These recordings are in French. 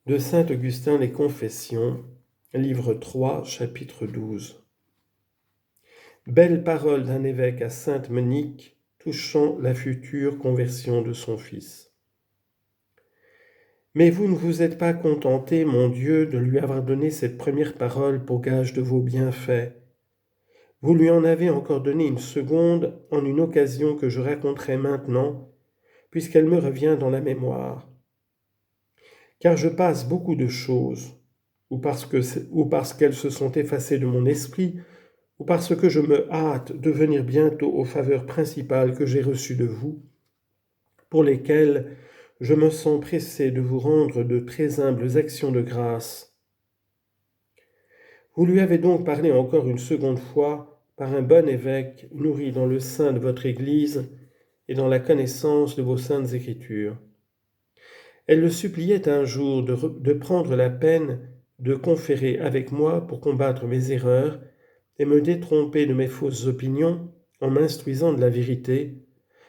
De saint Augustin les Confessions, livre 3, chapitre 12. Belle parole d'un évêque à sainte Monique touchant la future conversion de son fils. Mais vous ne vous êtes pas contenté, mon Dieu, de lui avoir donné cette première parole pour gage de vos bienfaits. Vous lui en avez encore donné une seconde en une occasion que je raconterai maintenant, puisqu'elle me revient dans la mémoire. Car je passe beaucoup de choses, ou parce qu'elles se sont effacées de mon esprit, ou parce que je me hâte de venir bientôt aux faveurs principales que j'ai reçues de vous, pour lesquelles je me sens pressé de vous rendre de très humbles actions de grâce. Vous lui avez donc parlé encore une seconde fois par un bon évêque nourri dans le sein de votre Église et dans la connaissance de vos saintes Écritures. Elle le suppliait un jour de prendre la peine de conférer avec moi pour combattre mes erreurs et me détromper de mes fausses opinions en m'instruisant de la vérité,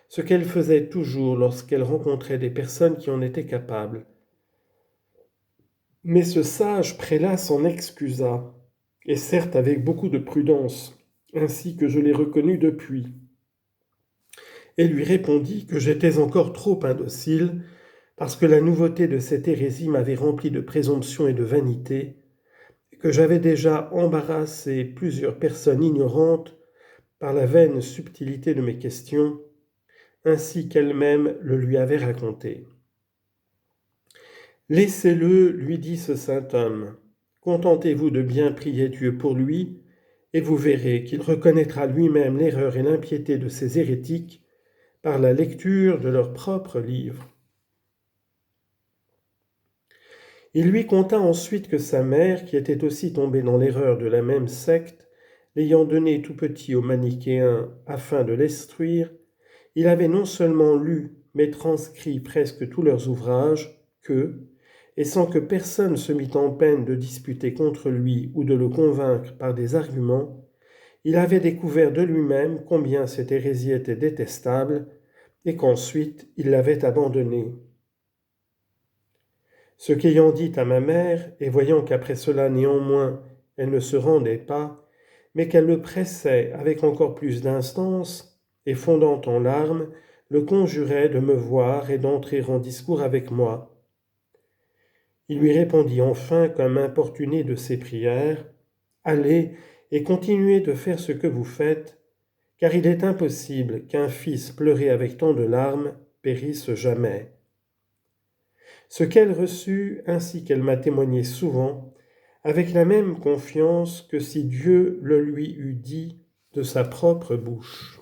ce qu'elle faisait toujours lorsqu'elle rencontrait des personnes qui en étaient capables. Mais ce sage prélat s'en excusa, et certes avec beaucoup de prudence, ainsi que je l'ai reconnu depuis, et lui répondit que j'étais encore trop indocile, parce que la nouveauté de cette hérésie m'avait rempli de présomption et de vanité, et que j'avais déjà embarrassé plusieurs personnes ignorantes par la vaine subtilité de mes questions, ainsi qu'elle-même le lui avait raconté. « Laissez-le, lui dit ce saint homme, contentez-vous de bien prier Dieu pour lui, et vous verrez qu'il reconnaîtra lui-même l'erreur et l'impiété de ces hérétiques par la lecture de leurs propres livres. » Il lui conta ensuite que sa mère, qui était aussi tombée dans l'erreur de la même secte, l'ayant donné tout petit aux manichéens afin de l'instruire, il avait non seulement lu, mais transcrit presque tous leurs ouvrages, que, et sans que personne se mît en peine de disputer contre lui ou de le convaincre par des arguments, il avait découvert de lui-même combien cette hérésie était détestable, et qu'ensuite il l'avait abandonnée. Ce qu'ayant dit à ma mère, et voyant qu'après cela néanmoins elle ne se rendait pas, mais qu'elle le pressait avec encore plus d'instance, et fondant en larmes, le conjurait de me voir et d'entrer en discours avec moi. Il lui répondit enfin, comme importuné de ses prières, « Allez et continuez de faire ce que vous faites, car il est impossible qu'un fils pleuré avec tant de larmes périsse jamais. » Ce qu'elle reçut, ainsi qu'elle m'a témoigné souvent, avec la même confiance que si Dieu le lui eût dit de sa propre bouche.